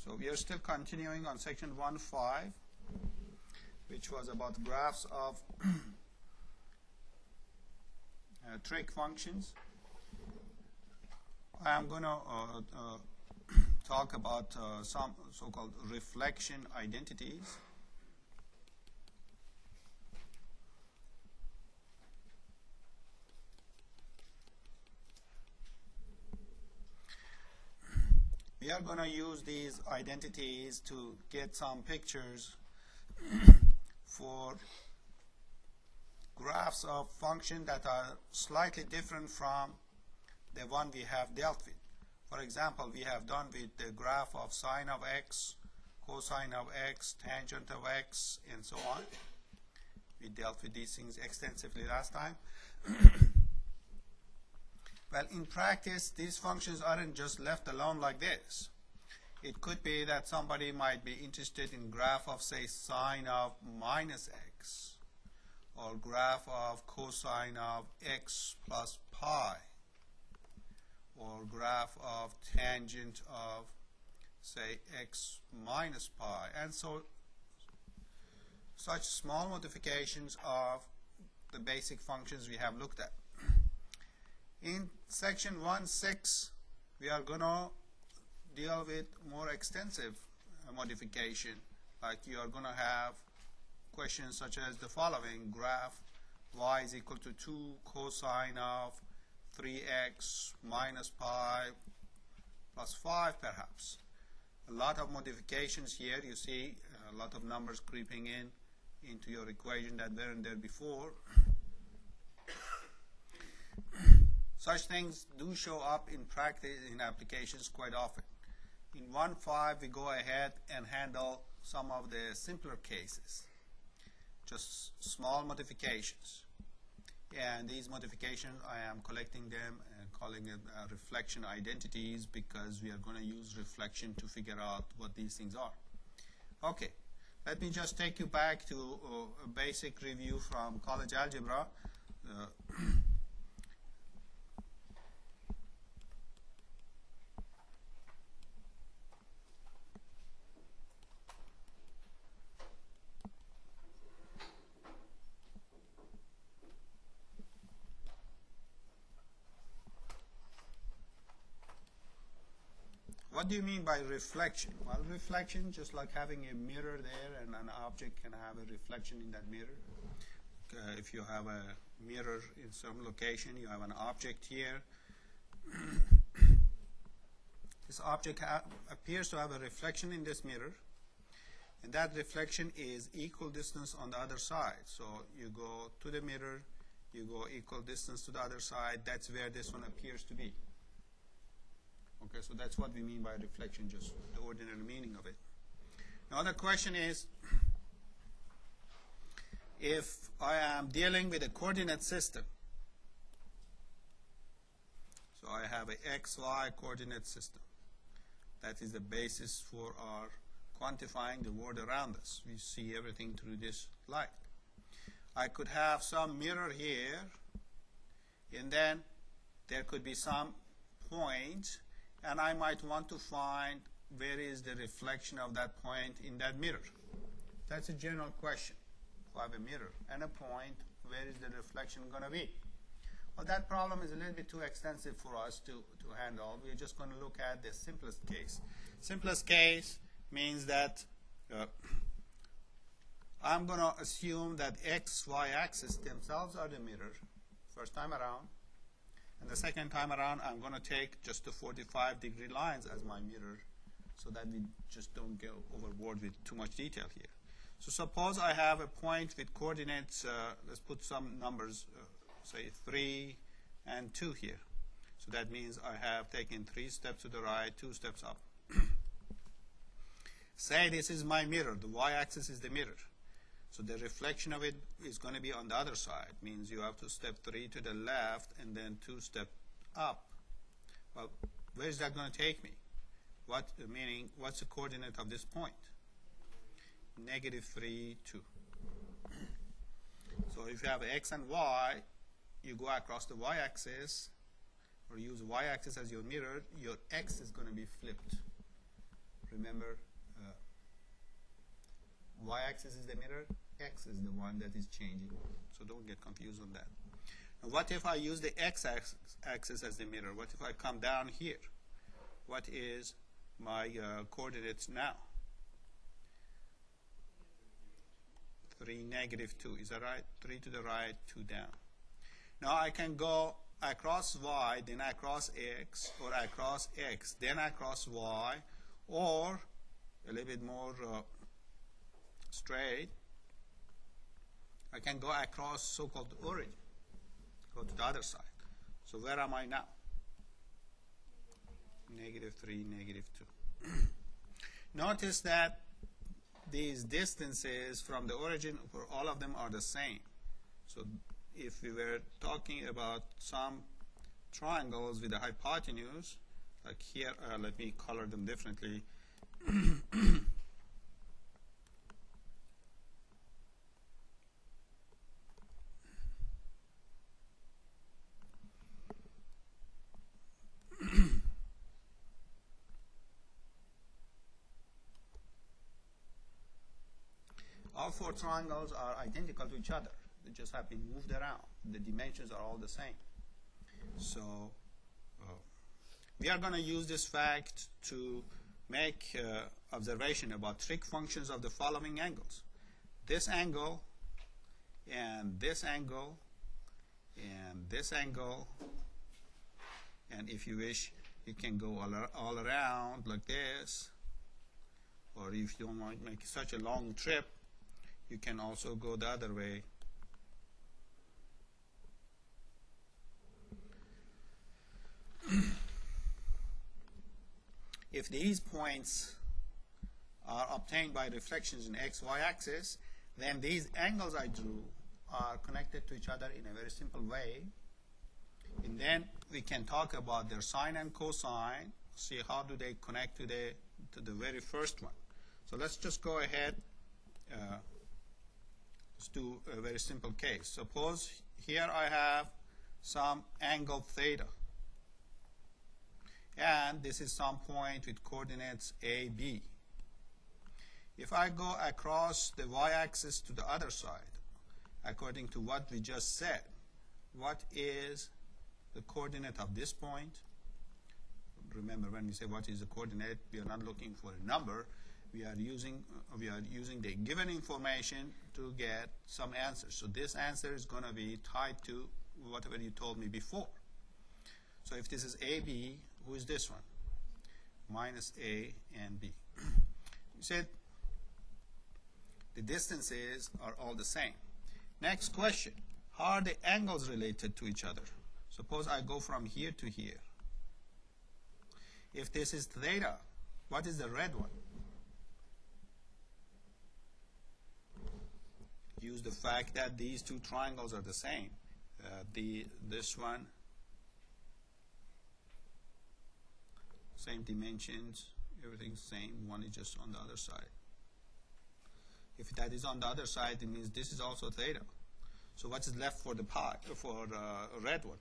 So we are still continuing on section 1.5, which was about graphs of trig functions. I am going to talk about some so-called reflection identities. We are going to use these identities to get some pictures for graphs of functions that are slightly different from the one we have dealt with. For example, we have done with the graph of sine of x, cosine of x, tangent of x, and so on. We dealt with these things extensively last time. Well, in practice, these functions aren't just left alone like this. It could be that somebody might be interested in graph of, say, sine of minus x, or graph of cosine of x plus pi, or graph of tangent of, say, x minus pi, and so such small modifications of the basic functions we have looked at. In section 1.6, we are going to deal with more extensive modification, like you are going to have questions such as the following: graph y is equal to 2 cosine of 3x minus pi plus 5, perhaps. A lot of modifications here. You see a lot of numbers creeping into your equation that weren't there before. Such things do show up in practice, in applications quite often. In 1.5, we go ahead and handle some of the simpler cases, just small modifications. And these modifications, I am collecting them and calling it reflection identities, because we are going to use reflection to figure out what these things are. Okay, let me just take you back to a basic review from college algebra. What do you mean by reflection? Well, reflection, just like having a mirror there, and an object can have a reflection in that mirror. If you have a mirror in some location, you have an object here. This object appears to have a reflection in this mirror, and that reflection is equal distance on the other side. So you go to the mirror, you go equal distance to the other side. That's where this one appears to be. Okay, so that's what we mean by reflection, just the ordinary meaning of it. Now the question is, if I am dealing with a coordinate system, so I have a xy coordinate system. That is the basis for our quantifying the world around us. We see everything through this light. I could have some mirror here, and then there could be some point, and I might want to find where is the reflection of that point in that mirror. That's a general question. If I have a mirror and a point, where is the reflection going to be? Well, that problem is a little bit too extensive for us to handle. We're just going to look at the simplest case. Simplest case means that I'm going to assume that x, y axis themselves are the mirror first time around. And the second time around, I'm going to take just the 45-degree lines as my mirror, so that we just don't go overboard with too much detail here. So suppose I have a point with coordinates, let's put some numbers, say 3 and 2 here. So that means I have taken 3 steps to the right, 2 steps up. Say this is my mirror. The y-axis is the mirror. So the reflection of it is going to be on the other side. Means you have to step 3 to the left and then 2 step up. Well, where is that going to take me? Meaning, what's the coordinate of this point? -3, 2. So if you have x and y, you go across the y-axis, or use y-axis as your mirror, your x is going to be flipped. Remember, y-axis is the mirror, x is the one that is changing. So don't get confused on that. Now what if I use the x-axis as the mirror? What if I come down here? What is my coordinates now? 3, -2. Is that right? 3 to the right, 2 down. Now I can go across y, then across x, or across x, then across y, or a little bit more straight, I can go across so-called origin, go to the other side. So where am I now? -3, -2. Notice that these distances from the origin for all of them are the same. So if we were talking about some triangles with a hypotenuse, like here, let me color them differently. All 4 triangles are identical to each other. They just have been moved around. The dimensions are all the same. So we are going to use this fact to make observation about trig functions of the following angles. This angle, and this angle, and this angle, and if you wish, you can go all around like this, or if you don't want to make such a long trip, you can also go the other way. If these points are obtained by reflections in x-y axis, then these angles I drew are connected to each other in a very simple way. And then we can talk about their sine and cosine, see how do they connect to the very first one. So let's just go ahead. Let's do a very simple case. Suppose here I have some angle theta, and this is some point with coordinates A, B. If I go across the y-axis to the other side, according to what we just said, what is the coordinate of this point? Remember, when we say what is the coordinate, we are not looking for a number. We are using the given information to get some answers. So this answer is going to be tied to whatever you told me before. So if this is AB, who is this one? Minus A and B. We said the distances are all the same. Next question, how are the angles related to each other? Suppose I go from here to here. If this is theta, what is the red one? Use the fact that these 2 triangles are the same. This one, same dimensions, everything's same. One is just on the other side. If that is on the other side, it means this is also theta. So what is left for the red one?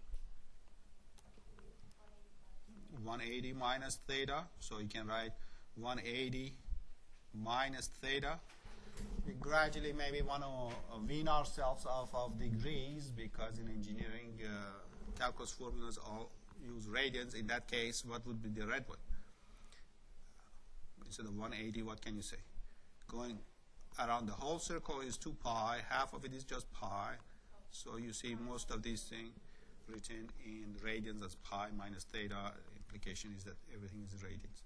180 minus theta. So you can write 180 minus theta. We gradually maybe want to wean ourselves off of degrees, because in engineering, calculus formulas all use radians. In that case, what would be the red one? Instead of 180, what can you say? Going around the whole circle is 2 pi. Half of it is just pi. So you see most of these things written in radians as pi minus theta. Implication is that everything is radians.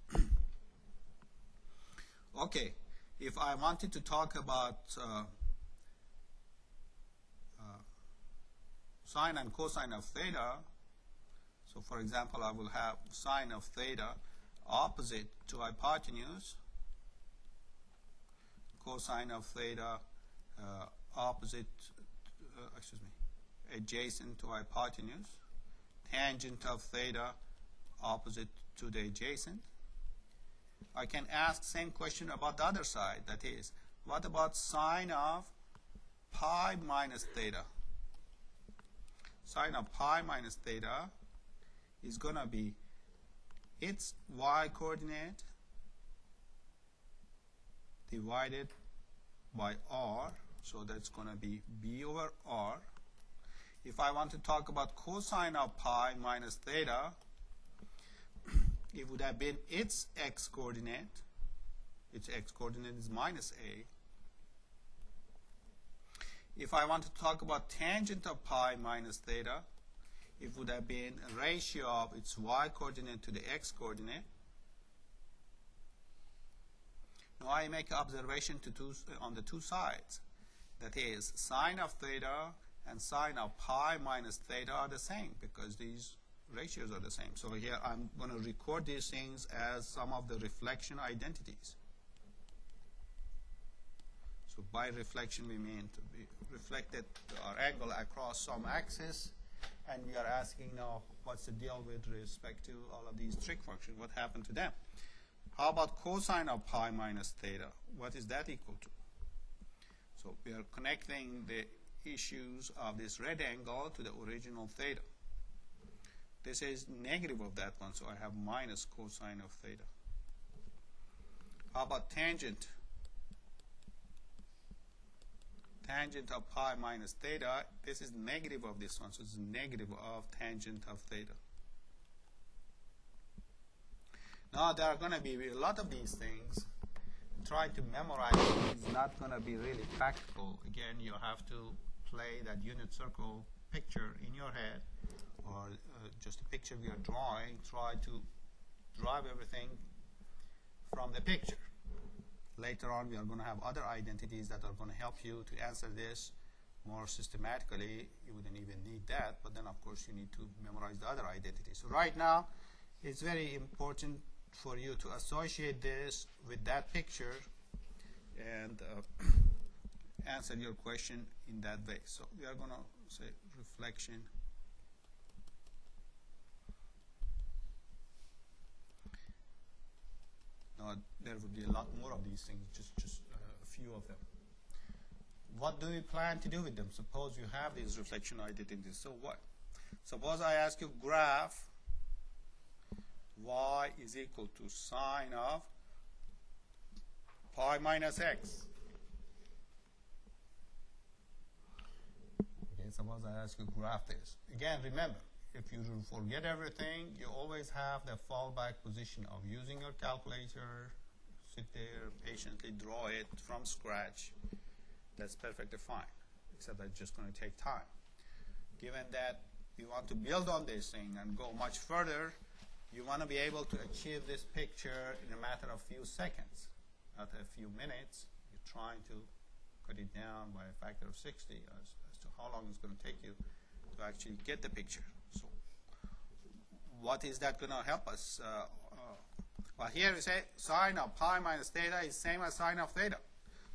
Okay. If I wanted to talk about sine and cosine of theta, so for example, I will have sine of theta opposite to hypotenuse, cosine of theta adjacent to hypotenuse, tangent of theta opposite to the adjacent. I can ask same question about the other side, that is, what about sine of pi minus theta? Sine of pi minus theta is going to be its y coordinate divided by r, so that's going to be b over r. If I want to talk about cosine of pi minus theta, it would have been its x coordinate. Its x coordinate is minus a. If I want to talk about tangent of pi minus theta, it would have been a ratio of its y coordinate to the x coordinate. Now I make an observation on the two sides. That is, sine of theta and sine of pi minus theta are the same because these ratios are the same. So here I'm going to record these things as some of the reflection identities. So by reflection we mean to be reflected our angle across some axis, and we are asking now what's the deal with respect to all of these trig functions, what happened to them. How about cosine of pi minus theta? What is that equal to? So we are connecting the issues of this red angle to the original theta. This is negative of that one, so I have minus cosine of theta. How about tangent? Tangent of pi minus theta, this is negative of this one, so it's negative of tangent of theta. Now there are going to be a lot of these things. Try to memorize it is not going to be really practical. Again, you have to play that unit circle picture in your head, or just a picture we are drawing. Try to drive everything from the picture. Later on, we are going to have other identities that are going to help you to answer this more systematically. You wouldn't even need that, but then of course you need to memorize the other identities. So right now, it's very important for you to associate this with that picture and answer your question in that way. So we are going to say reflection. Now, there would be a lot more of these things, just a few of them. What do we plan to do with them? Suppose you have these reflection identities. So what? Suppose I ask you graph y is equal to sine of pi minus x. Okay, suppose I ask you graph this. Again, remember, if you forget everything, you always have the fallback position of using your calculator, sit there, patiently draw it from scratch. That's perfectly fine, except that's just going to take time. Given that you want to build on this thing and go much further, you want to be able to achieve this picture in a matter of few seconds, not a few minutes. You're trying to cut it down by a factor of 60 as to how long it's going to take you to actually get the picture. So what is that going to help us? Well, here we say sine of pi minus theta is same as sine of theta.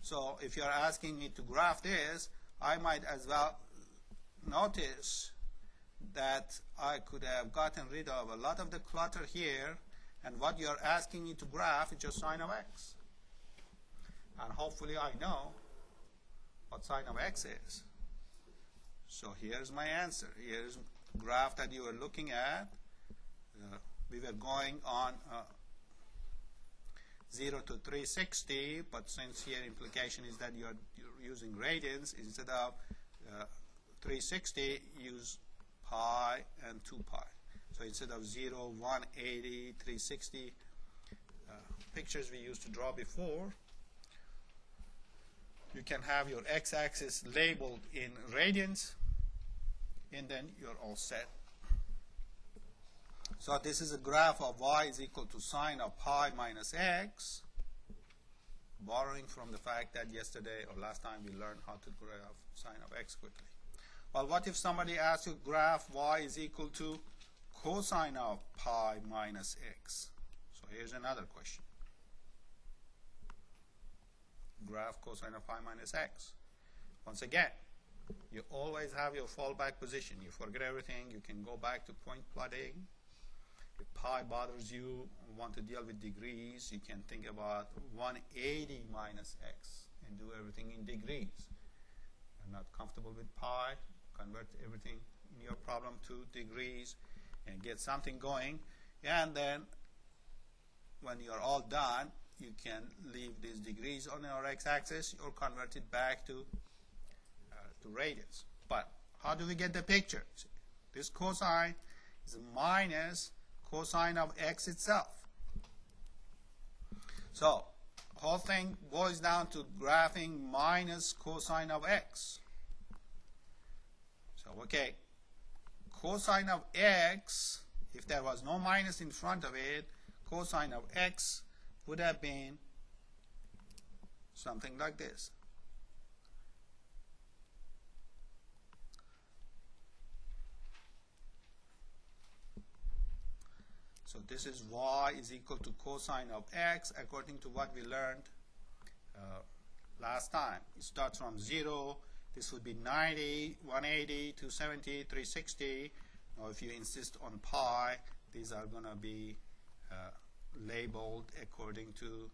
So if you're asking me to graph this, I might as well notice that I could have gotten rid of a lot of the clutter here, and what you're asking me to graph is just sine of x. And hopefully I know what sine of x is. So here's my answer. Here's the graph that you were looking at. We were going on 0 to 360, but since here implication is that you're using radians, instead of 360, use pi and 2 pi. So instead of 0, 180, 360 pictures we used to draw before, you can have your x-axis labeled in radians, and then you're all set. So this is a graph of y is equal to sine of pi minus x, borrowing from the fact that yesterday or last time we learned how to graph sine of x quickly. Well, what if somebody asks you graph y is equal to cosine of pi minus x? So here's another question. Graph cosine of pi minus x. Once again, you always have your fallback position. You forget everything, you can go back to point plotting. If pi bothers you, want to deal with degrees, you can think about 180 minus x and do everything in degrees. You're not comfortable with pi, convert everything in your problem to degrees and get something going. And then when you're all done, you can leave these degrees on your x-axis or convert it back to radians. But how do we get the picture? See, this cosine is minus cosine of x itself. So whole thing boils down to graphing minus cosine of x. So okay, cosine of x, if there was no minus in front of it, cosine of x would have been something like this. So this is y is equal to cosine of x according to what we learned last time. It starts from 0. This would be 90, 180, 270, 360. Now if you insist on pi, these are going to be labeled according to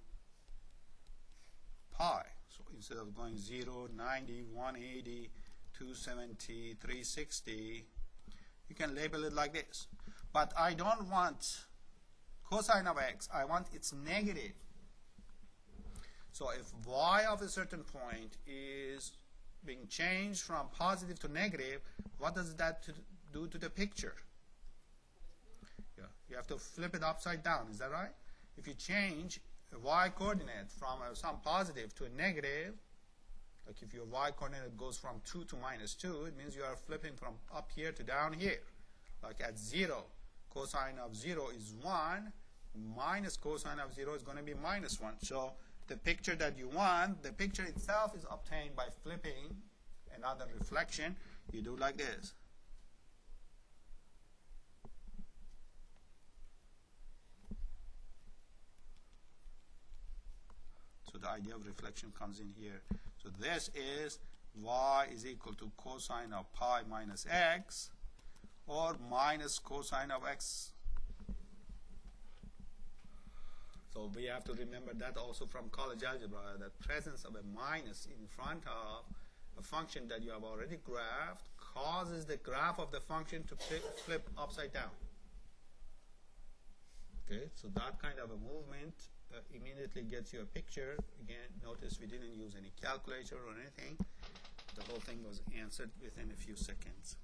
pi. So instead of going 0, 90, 180, 270, 360, you can label it like this. But I don't want cosine of x, I want its negative. So if y of a certain point is being changed from positive to negative, what does that do to the picture? Yeah, you have to flip it upside down, is that right? If you change a y coordinate from some positive to a negative, like if your y coordinate goes from 2 to -2, it means you are flipping from up here to down here. Like at 0, cosine of 0 is 1, minus cosine of 0 is going to be -1. So the picture that you want, the picture itself is obtained by flipping another reflection. You do like this. So the idea of reflection comes in here. So this is y is equal to cosine of pi minus x, or minus cosine of x. So we have to remember that also from college algebra, that presence of a minus in front of a function that you have already graphed causes the graph of the function to flip upside down. Okay, so that kind of a movement immediately gets you a picture. Again, notice we didn't use any calculator or anything. The whole thing was answered within a few seconds.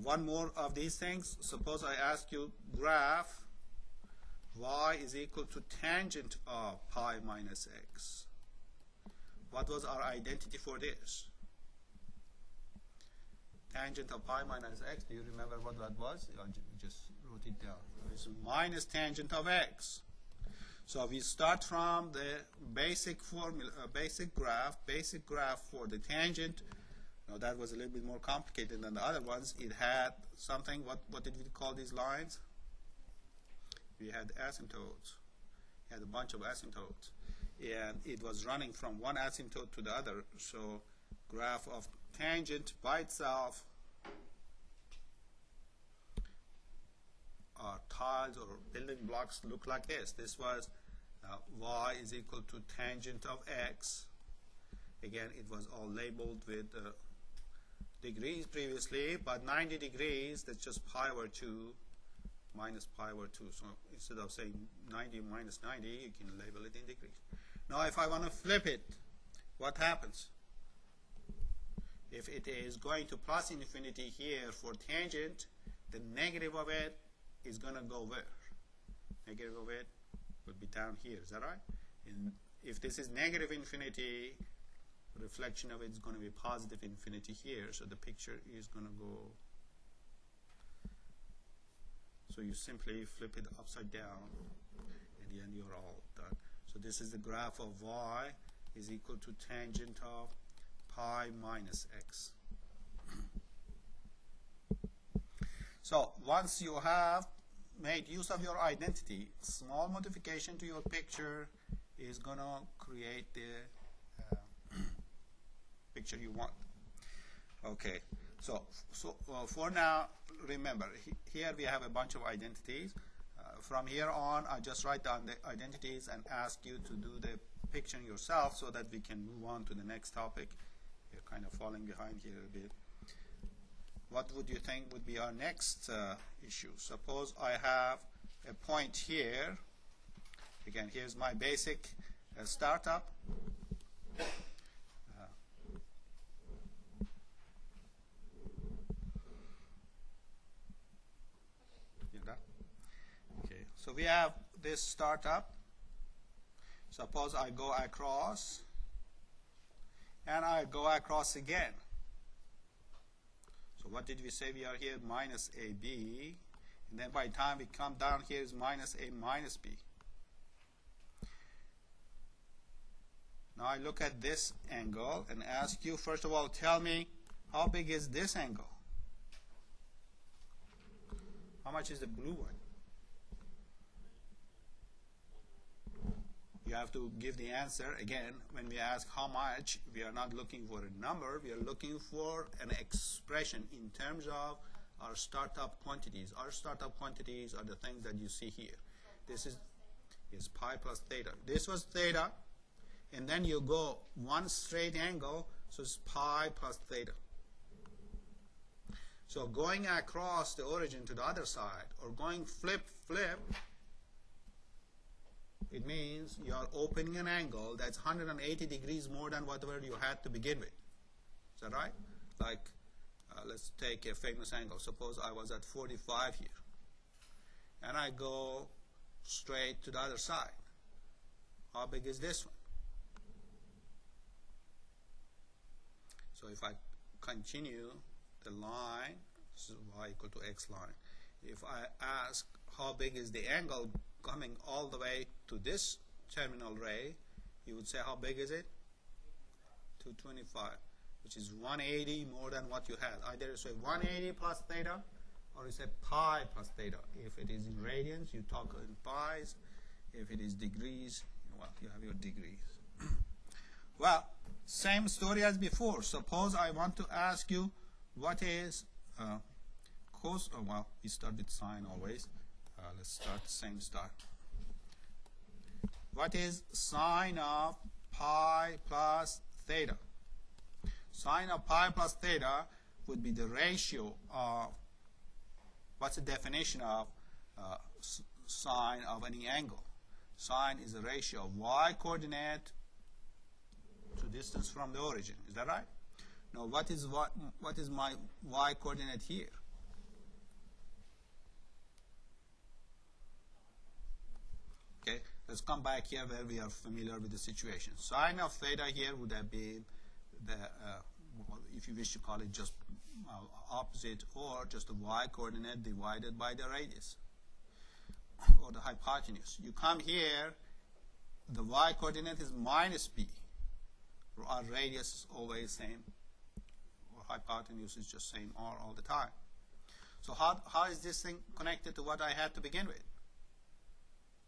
One more of these things. Suppose I ask you graph y is equal to tangent of pi minus x. What was our identity for this? Tangent of pi minus x, do you remember what that was? I just wrote it down. It's minus tangent of x. So we start from the basic formula, basic graph for the tangent. Now that was a little bit more complicated than the other ones. It had something, what did we call these lines? We had asymptotes. We had a bunch of asymptotes. And it was running from one asymptote to the other. So graph of tangent by itself, tiles or building blocks look like this. This was y is equal to tangent of x. Again, it was all labeled with degrees previously, but 90 degrees, that's just pi over 2 minus pi over 2. So instead of saying 90 minus 90, you can label it in degrees. Now if I want to flip it, what happens? If it is going to plus infinity here for tangent, the negative of it is going to go where? Negative of it would be down here, is that right? And if this is negative infinity, reflection of it is going to be positive infinity here, so the picture is going to go, so you simply flip it upside down and then you're all done. So this is the graph of y is equal to tangent of pi minus x. So once you have made use of your identity, small modification to your picture is going to create the picture you want. Okay, so for now, remember, here we have a bunch of identities. From here on, I just write down the identities and ask you to do the picture yourself so that we can move on to the next topic. We're kind of falling behind here a bit. What would you think would be our next issue? Suppose I have a point here. Again, here's my basic startup. Okay, so we have this startup. Suppose I go across and I go across again. So what did we say? We are here minus AB, and then by the time we come down here is minus A minus B. Now I look at this angle and ask you, first of all, tell me how big is this angle? How much is the blue one? You have to give the answer. Again, when we ask how much, we are not looking for a number, we are looking for an expression in terms of our startup quantities. Our startup quantities are the things that you see here. This is pi plus theta. This was theta, and then you go one straight angle, so it's pi plus theta. So going across the origin to the other side, or going flip, it means you are opening an angle that's 180 degrees more than whatever you had to begin with. Is that right? Like, let's take a famous angle. Suppose I was at 45 here, and I go straight to the other side. How big is this one? So if I continue the line, this is y equal to x line. If I ask how big is the angle coming all the way to this terminal ray, you would say how big is it? 225, which is 180 more than what you had. Either you say 180 plus theta, or you say pi plus theta. If it is in radians, you talk in pi's. If it is degrees, well, you have your degrees. Well, same story as before. Suppose I want to ask you what is cos. Oh, well, we start with sine always. Let's start the same start. What is sine of pi plus theta? Sine of pi plus theta would be the ratio of, what's the definition of sine of any angle? Sine is a ratio of y coordinate to distance from the origin. Is that right? Now, what is my y coordinate here? Okay, let's come back here where we are familiar with the situation. Sine of theta here would have been the, if you wish to call it just opposite, or just the y coordinate divided by the radius or the hypotenuse. You come here, the y coordinate is minus b. Our radius is always same, or hypotenuse is just same r all the time. So how is this thing connected to what I had to begin with?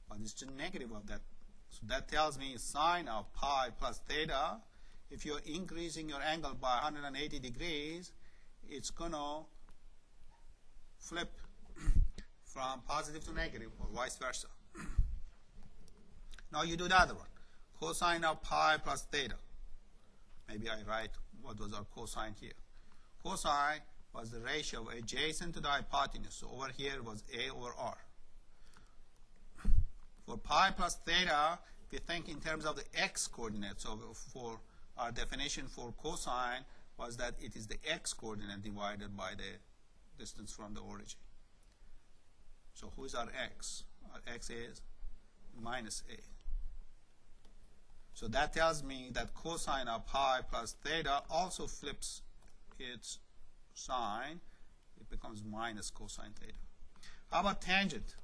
Well, it's the negative of that. So that tells me sine of pi plus theta, if you're increasing your angle by 180 degrees, it's going to flip from positive to negative, or vice versa. Now you do the other one. Cosine of pi plus theta. Maybe I write what was our cosine here. Cosine was the ratio adjacent to the hypotenuse. So over here was a over r. For pi plus theta, we think in terms of the x coordinate. So for our definition for cosine was that it is the x coordinate divided by the distance from the origin. So who is our x? Our x is minus a. So that tells me that cosine of pi plus theta also flips its sign. It becomes minus cosine theta. How about tangent?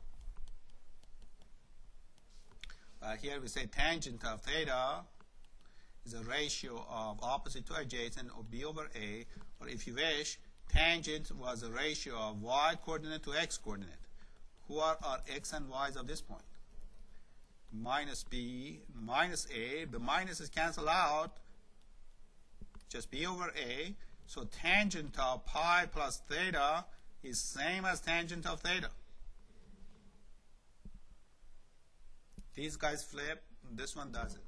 Here we say tangent of theta is a ratio of opposite to adjacent of b over a, or if you wish, tangent was a ratio of y coordinate to x coordinate. Who are our x and y's of this point? Minus b, minus a. The minuses cancel out, just b over a. So tangent of pi plus theta is same as tangent of theta. These guys flip, this one doesn't.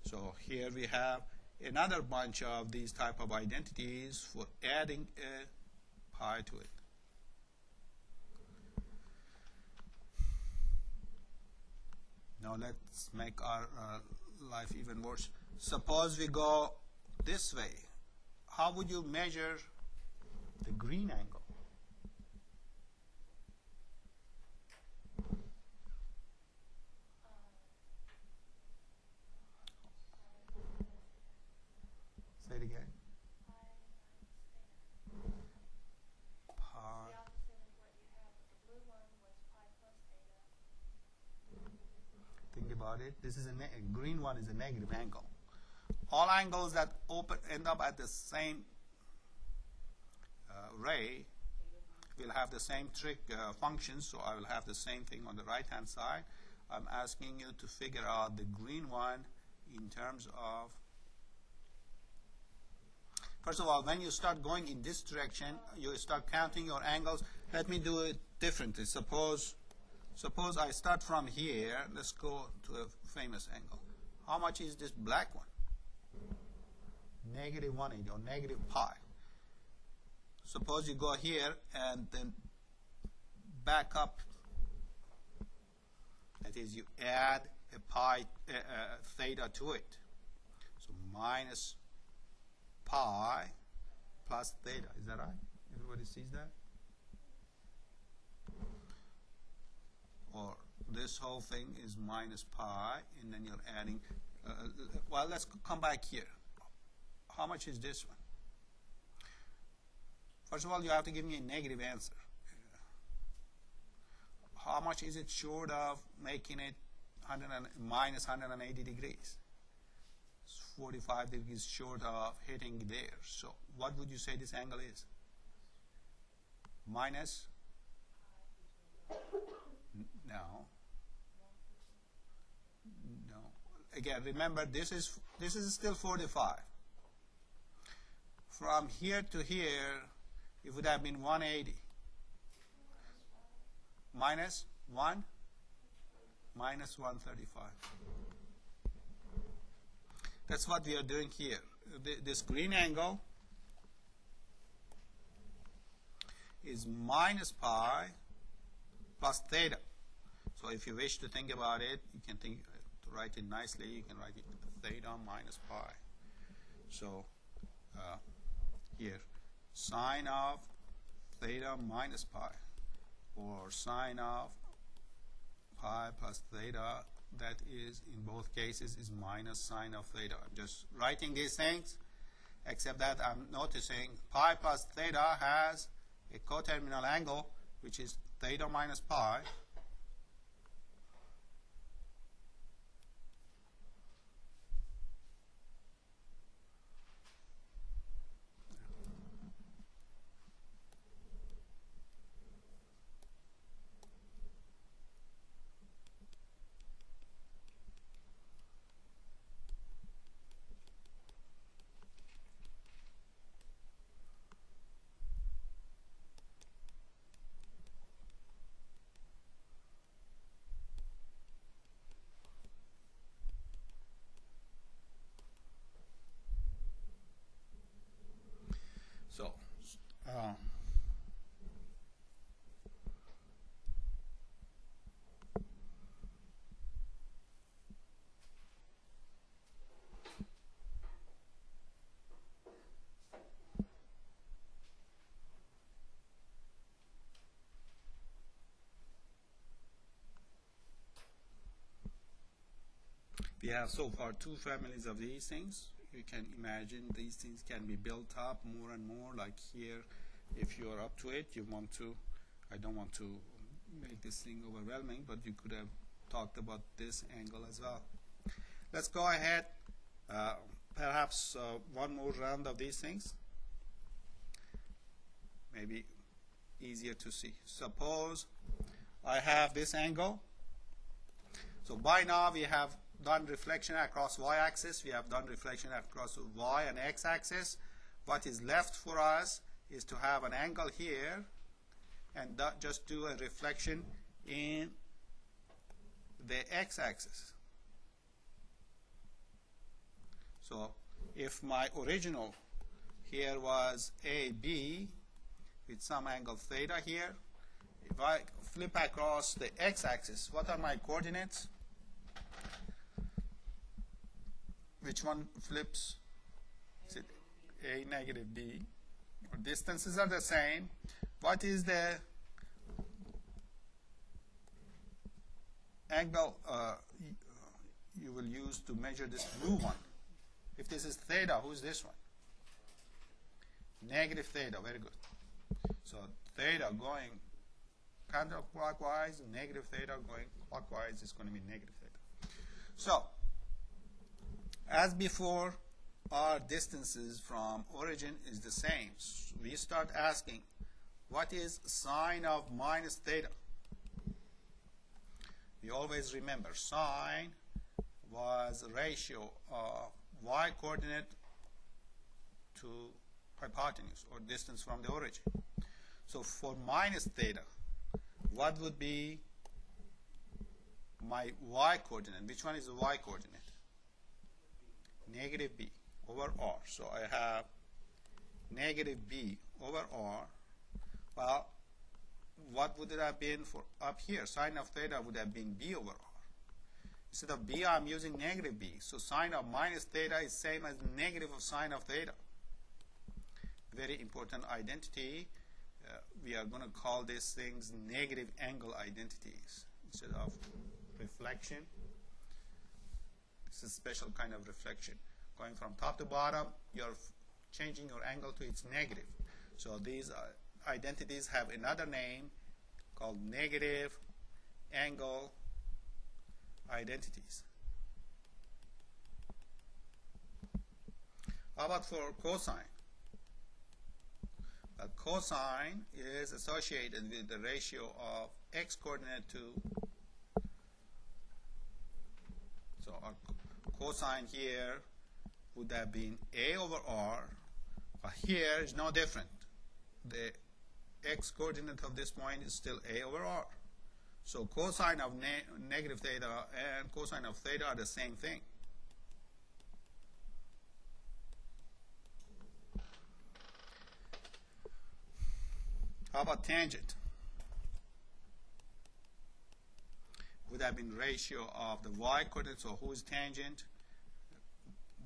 So here we have another bunch of these type of identities for adding a pi to it. Now let's make our life even worse. Suppose we go this way. How would you measure the green angle? Say it again. Pi. Think about it. This is a green one is a negative angle. All angles that end up at the same ray will have the same trig functions, so I will have the same thing on the right hand side. I'm asking you to figure out the green one in terms of, first of all, when you start going in this direction, you start counting your angles. Let me do it differently. Suppose I start from here. Let's go to a famous angle. How much is this black one? Negative 180 or negative pi. Suppose you go here and then back up. That is, you add a pi theta to it. So minus pi plus theta. Is that right? Everybody sees that? Or this whole thing is minus pi, and then you're adding. Well, let's come back here. How much is this one? First of all, you have to give me a negative answer. How much is it short of making it minus 180 degrees? It's 45 degrees short of hitting there. So what would you say this angle is? Minus? No. No. Again, remember, this is still 45. From here to here, it would have been 180. Minus 1? Minus 135. That's what we are doing here. This green angle is minus pi plus theta. So if you wish to think about it, you can to write it nicely. You can write it theta minus pi. So here, sine of theta minus pi, or sine of pi plus theta, that is in both cases is minus sine of theta. I'm just writing these things, except that I'm noticing pi plus theta has a coterminal angle, which is theta minus pi. So, we have so far two families of these things. You can imagine these things can be built up more and more. Like here, if you are up to it, you want to, I don't want to make this thing overwhelming, but you could have talked about this angle as well. Let's go ahead, perhaps one more round of these things. Maybe easier to see. Suppose I have this angle. So by now we have done reflection across y-axis. We have done reflection across y and x-axis. What is left for us is to have an angle here and just do a reflection in the x-axis. So if my original here was AB with some angle theta here, if I flip across the x-axis, what are my coordinates? Which one flips? Is it A negative B? Distances are the same. What is the angle you will use to measure this blue one? If this is theta, who is this one? Negative theta, very good. So theta going counterclockwise, negative theta going clockwise is going to be negative theta. So, as before, our distances from origin is the same. So we start asking, what is sine of minus theta? We always remember sine was a ratio of y coordinate to hypotenuse, or distance from the origin. So for minus theta, what would be my y coordinate? Which one is the y coordinate? Negative b over r. So I have negative b over r. Well, what would it have been for up here? Sine of theta would have been b over r. Instead of b, I'm using negative b. So sine of minus theta is same as negative of sine of theta. Very important identity. We are going to call these things negative angle identities instead of reflection. This is a special kind of reflection. Going from top to bottom, you're changing your angle to its negative. So these identities have another name called negative angle identities. How about for cosine? Cosine is associated with the ratio of x coordinate to, so our cosine here would have been a over r, but here is no different. The x coordinate of this point is still a over r. So cosine of negative theta and cosine of theta are the same thing. How about tangent? Would have been ratio of the y coordinate. So who is tangent?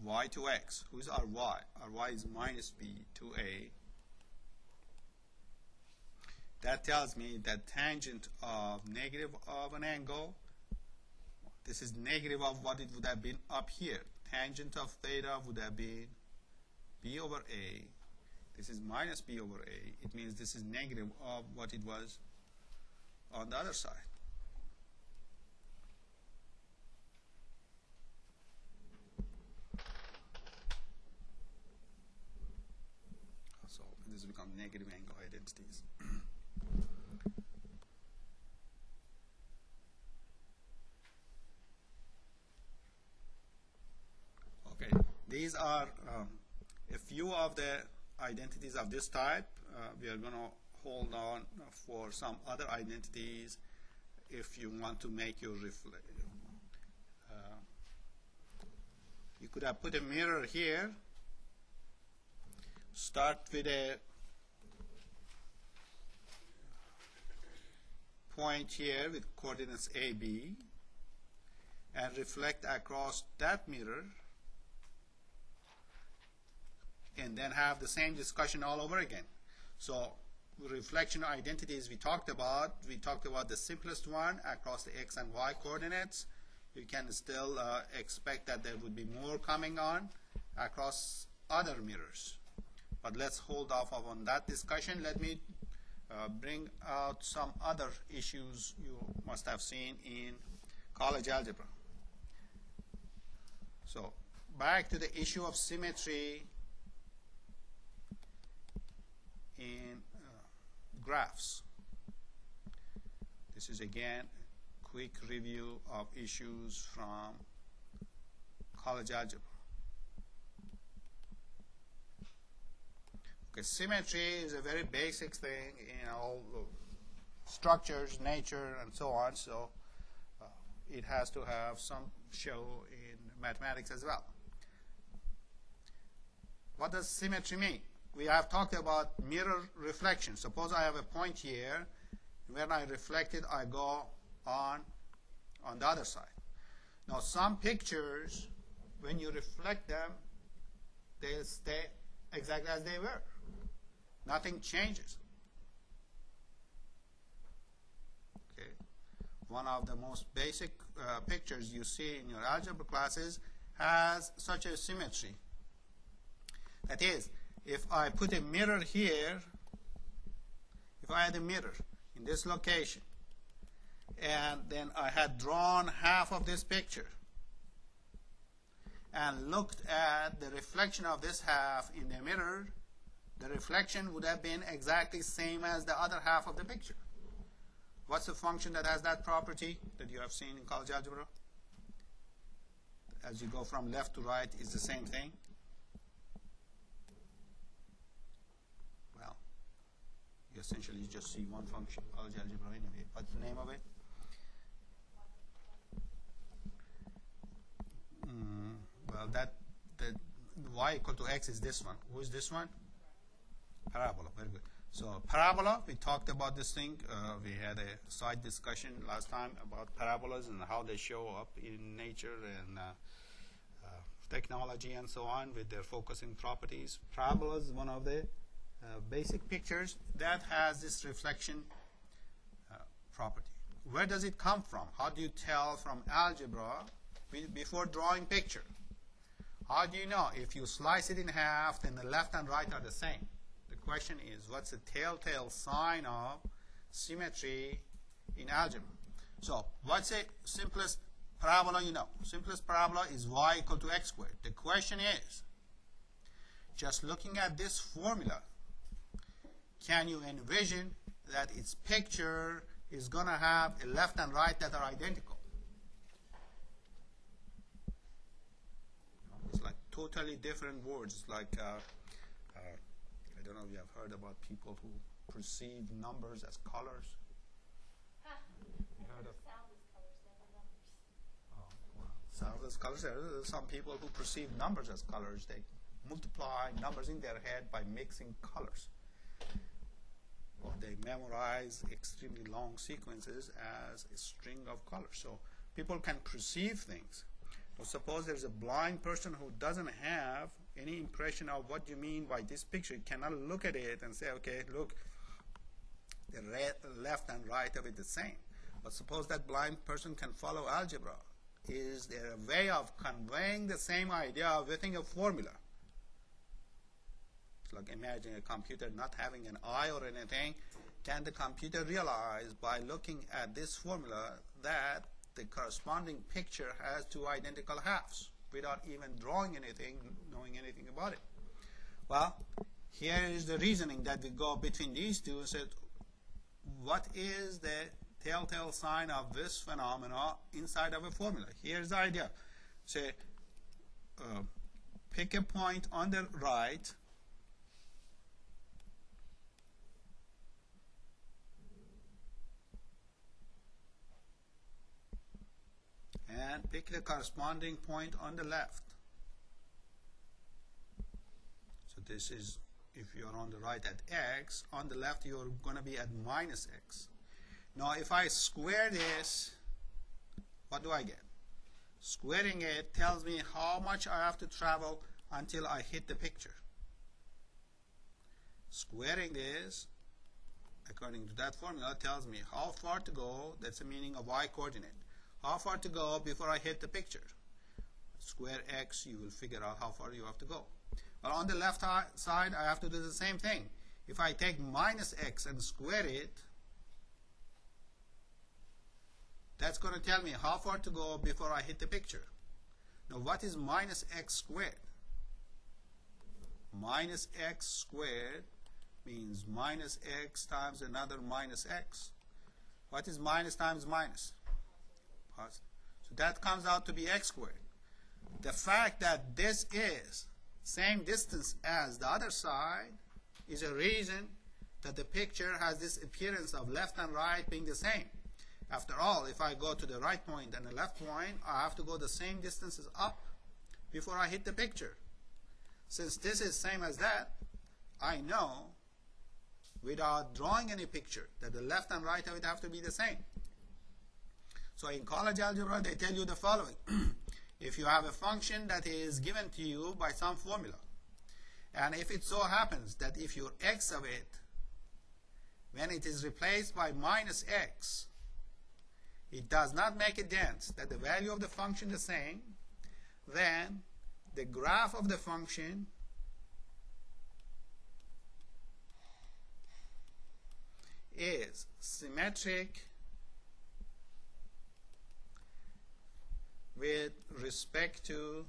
Y to x. Who's our y? Our y is minus b to a. That tells me that tangent of negative of an angle, this is negative of what it would have been up here. Tangent of theta would have been b over a. This is minus b over a. It means this is negative of what it was on the other side. So this becomes negative angle identities. Okay, these are a few of the identities of this type. We are going to hold on for some other identities if you want to make your you could have put a mirror here. Start with a point here with coordinates a, b, and reflect across that mirror, and then have the same discussion all over again. So reflection identities we talked about the simplest one across the x and y coordinates. You can still expect that there would be more coming on across other mirrors. But let's hold off on that discussion. Let me bring out some other issues you must have seen in college algebra. So back to the issue of symmetry in graphs. This is again quick review of issues from college algebra. Okay, symmetry is a very basic thing in all structures, nature, and so on. So it has to have some show in mathematics as well. What does symmetry mean? We have talked about mirror reflection. Suppose I have a point here. When I reflect it, I go on the other side. Now, some pictures when you reflect them, they'll stay exactly as they were. Nothing changes. Okay. One of the most basic pictures you see in your algebra classes has such a symmetry. That is, if I put a mirror here, if I had a mirror in this location, and then I had drawn half of this picture and looked at the reflection of this half in the mirror, the reflection would have been exactly same as the other half of the picture. What's the function that has that property that you have seen in college algebra? As you go from left to right, is the same thing. Well, you essentially just see one function, college algebra anyway. What's the name of it? Well, the y equal to x is this one. Who is this one? Parabola. Very good. So parabola, we talked about this thing. We had a side discussion last time about parabolas and how they show up in nature and technology and so on with their focusing properties. Parabola is one of the basic pictures that has this reflection property. Where does it come from? How do you tell from algebra before drawing picture? How do you know? If you slice it in half, then the left and right are the same. The question is, what's the telltale sign of symmetry in algebra? So, what's the simplest parabola you know? Simplest parabola is y equal to x squared. The question is, just looking at this formula, can you envision that its picture is going to have a left and right that are identical? It's like totally different words. Like I don't know if you have heard about people who perceive numbers as colors. You heard of sound as colors? There are some people who perceive numbers as colors. They multiply numbers in their head by mixing colors. Or they memorize extremely long sequences as a string of colors. So people can perceive things. So suppose there's a blind person who doesn't have any impression of what you mean by this picture. You cannot look at it and say, okay, look, the left and right of it the same. But suppose that blind person can follow algebra. Is there a way of conveying the same idea within a formula? It's like imagining a computer not having an eye or anything. Can the computer realize by looking at this formula that the corresponding picture has two identical halves without even drawing anything, knowing anything about it? Well, here is the reasoning that we go between these two. Said, what is the telltale sign of this phenomena inside of a formula? Here's the idea. Say, pick a point on the right and pick the corresponding point on the left. So this is, if you're on the right at x, on the left you're going to be at minus x. Now if I square this, what do I get? Squaring it tells me how much I have to travel until I hit the picture. Squaring this, according to that formula, tells me how far to go. That's the meaning of y coordinate. How far to go before I hit the picture? Square x, you will figure out how far you have to go. But on the left side, I have to do the same thing. If I take minus x and square it, that's going to tell me how far to go before I hit the picture. Now, what is minus x squared? Minus x squared means minus x times another minus x. What is minus times minus? Positive. So that comes out to be x squared. The fact that this is same distance as the other side is a reason that the picture has this appearance of left and right being the same. After all, if I go to the right point and the left point, I have to go the same distances up before I hit the picture. Since this is same as that, I know without drawing any picture that the left and right of it have to be the same. So in college algebra, they tell you the following. if you have a function that is given to you by some formula, and if it so happens that if your x of it, when it is replaced by minus x, it does not make a dent, that the value of the function is the same, then the graph of the function is symmetric with respect to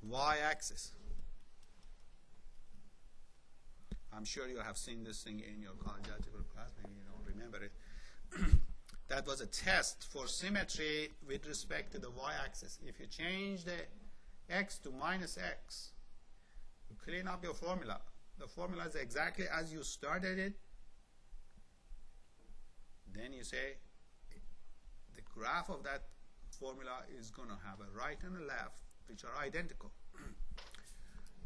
y-axis. I'm sure you have seen this thing in your college algebra class, maybe you don't remember it. That was a test for symmetry with respect to the y-axis. If you change the x to minus x, you clean up your formula. The formula is exactly as you started it. Then you say the graph of that formula is going to have a right and a left which are identical.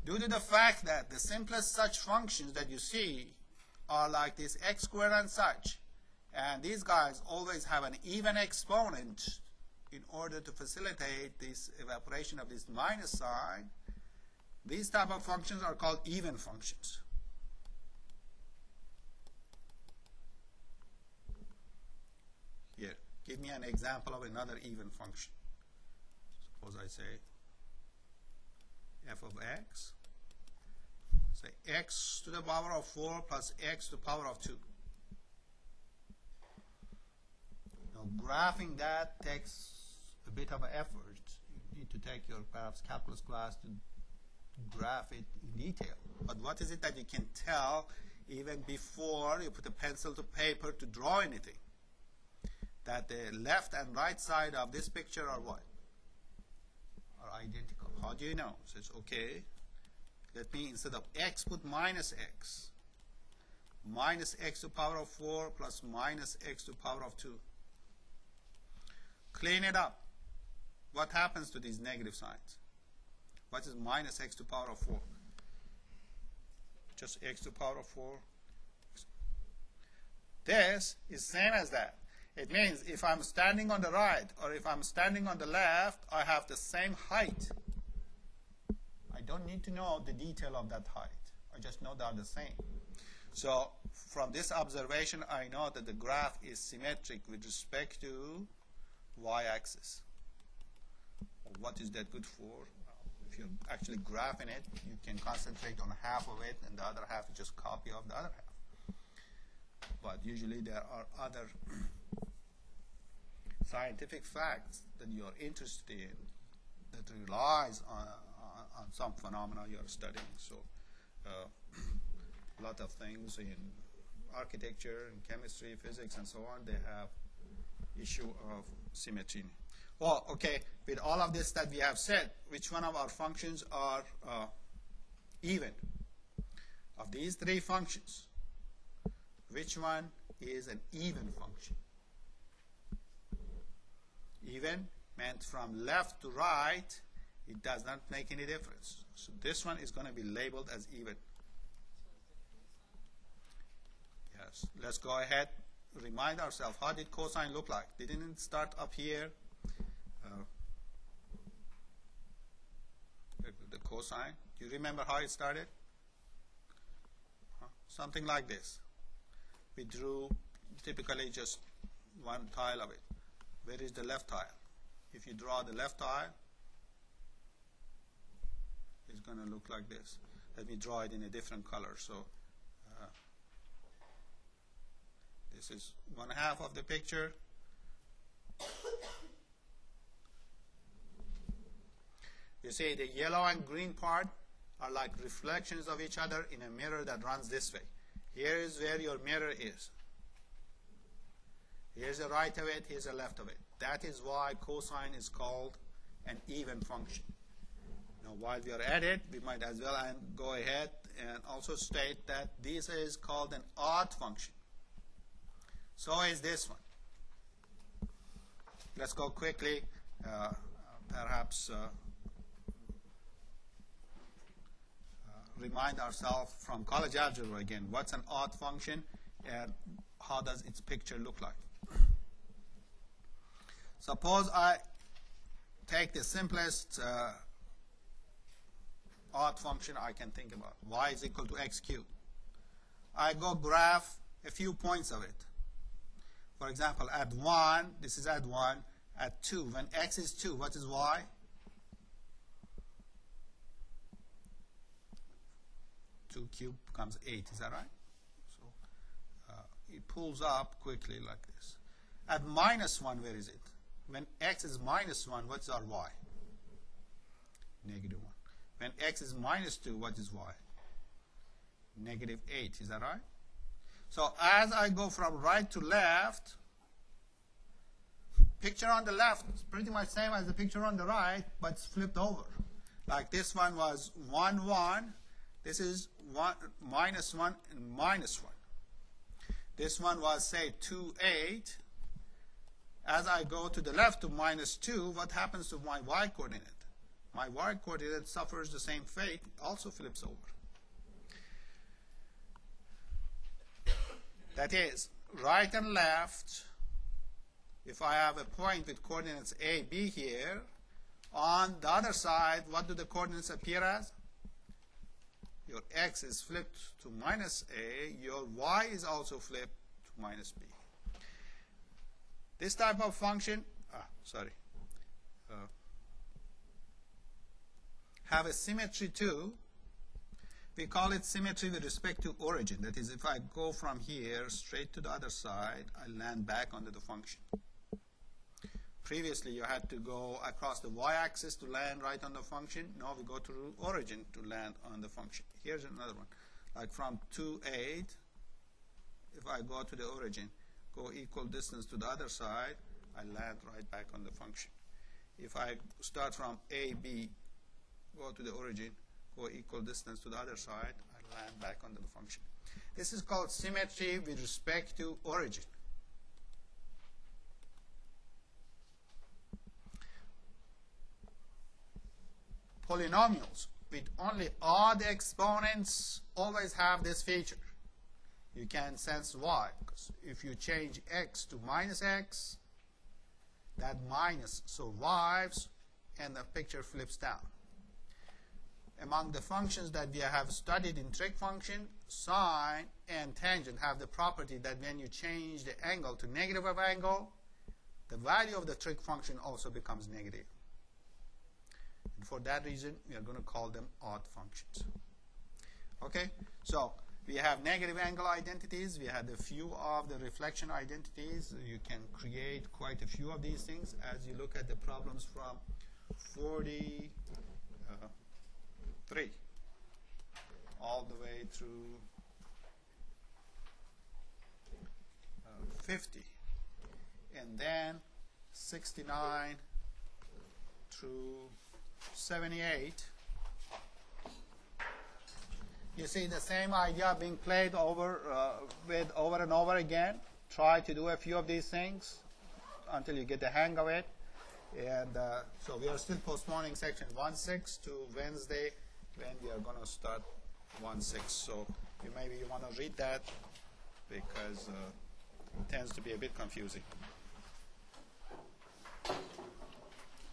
Due to the fact that the simplest such functions that you see are like this x squared and such, and these guys always have an even exponent in order to facilitate this evaporation of this minus sign, these type of functions are called even functions. Here, give me an example of another even function. Suppose I say f of x, say x to the power of 4 plus x to the power of 2. Now graphing that takes a bit of an effort. You need to take your perhaps calculus class to graph it in detail. But what is it that you can tell even before you put a pencil to paper to draw anything? That the left and right side of this picture are what? Are identical. How do you know? So it's okay. Let me, instead of x, put minus x. Minus x to the power of 4 plus minus x to the power of 2. Clean it up. What happens to these negative signs? What is minus x to the power of 4? Just x to the power of 4. This is same as that. It means if I'm standing on the right or if I'm standing on the left, I have the same height. I don't need to know the detail of that height. I just know they're the same. So from this observation, I know that the graph is symmetric with respect to y-axis. What is that good for? If you're actually graphing it, you can concentrate on half of it and the other half is just copy of the other half. But usually there are other scientific facts that you're interested in that relies on some phenomena you're studying. So a lot of things in architecture, in chemistry, physics, and so on, they have issue of symmetry. Well, okay, with all of this that we have said, which one of our functions are even? Of these three functions, which one is an even function? Even meant from left to right, it does not make any difference. So this one is going to be labeled as even. Yes, let's go ahead, remind ourselves, how did cosine look like? Didn't it start up here? The cosine, do you remember how it started? Something like this. We drew typically just one tile of it. Where is the left tile? If you draw the left tile, it's going to look like this. Let me draw it in a different color. So this is one half of the picture. You see the yellow and green part are like reflections of each other in a mirror that runs this way. Here is where your mirror is. Here's the right of it, here's the left of it. That is why cosine is called an even function. Now while we are at it, we might as well go ahead and also state that this is called an odd function. So is this one. Let's go quickly, perhaps remind ourselves from college algebra again, what's an odd function and how does its picture look like. Suppose I take the simplest odd function I can think about. Y is equal to x cubed. I go graph a few points of it. For example, at 1, this is at 1. At 2, when x is 2, what is y? 2 cubed becomes 8, is that right? So it pulls up quickly like this. At minus 1, where is it? When x is minus 1, what's our y? Negative 1. When x is minus 2, what is y? Negative 8, is that right? So as I go from right to left, picture on the left is pretty much same as the picture on the right, but it's flipped over. Like this one was 1, 1. This is 1, minus 1 and minus 1. This one was, say, 2, 8. As I go to the left to minus 2, what happens to my y-coordinate? My y-coordinate suffers the same fate, also flips over. That is, right and left, if I have a point with coordinates a, b here, on the other side, what do the coordinates appear as? Your x is flipped to minus a, your y is also flipped to minus b. This type of function, have a symmetry too. We call it symmetry with respect to origin. That is, if I go from here straight to the other side, I land back onto the function. Previously, you had to go across the y-axis to land right on the function. Now we go to origin to land on the function. Here's another one. Like from 2, 8, if I go to the origin, go equal distance to the other side, I land right back on the function. If I start from a, b, go to the origin, go equal distance to the other side, I land back onto the function. This is called symmetry with respect to origin. Polynomials with only odd exponents always have this feature. You can sense why, because if you change x to minus x, that minus survives and the picture flips down. Among the functions that we have studied in trig function, sine and tangent have the property that when you change the angle to negative of angle, the value of the trig function also becomes negative. And for that reason, we are going to call them odd functions. Okay, so we have negative angle identities. We had a few of the reflection identities. You can create quite a few of these things as you look at the problems from 43 all the way through 50, and then 69 through 78. You see the same idea being played over and over again. Try to do a few of these things until you get the hang of it. And so we are still postponing section 1.6 to Wednesday when we are going to start 1.6. So maybe you want to read that because it tends to be a bit confusing.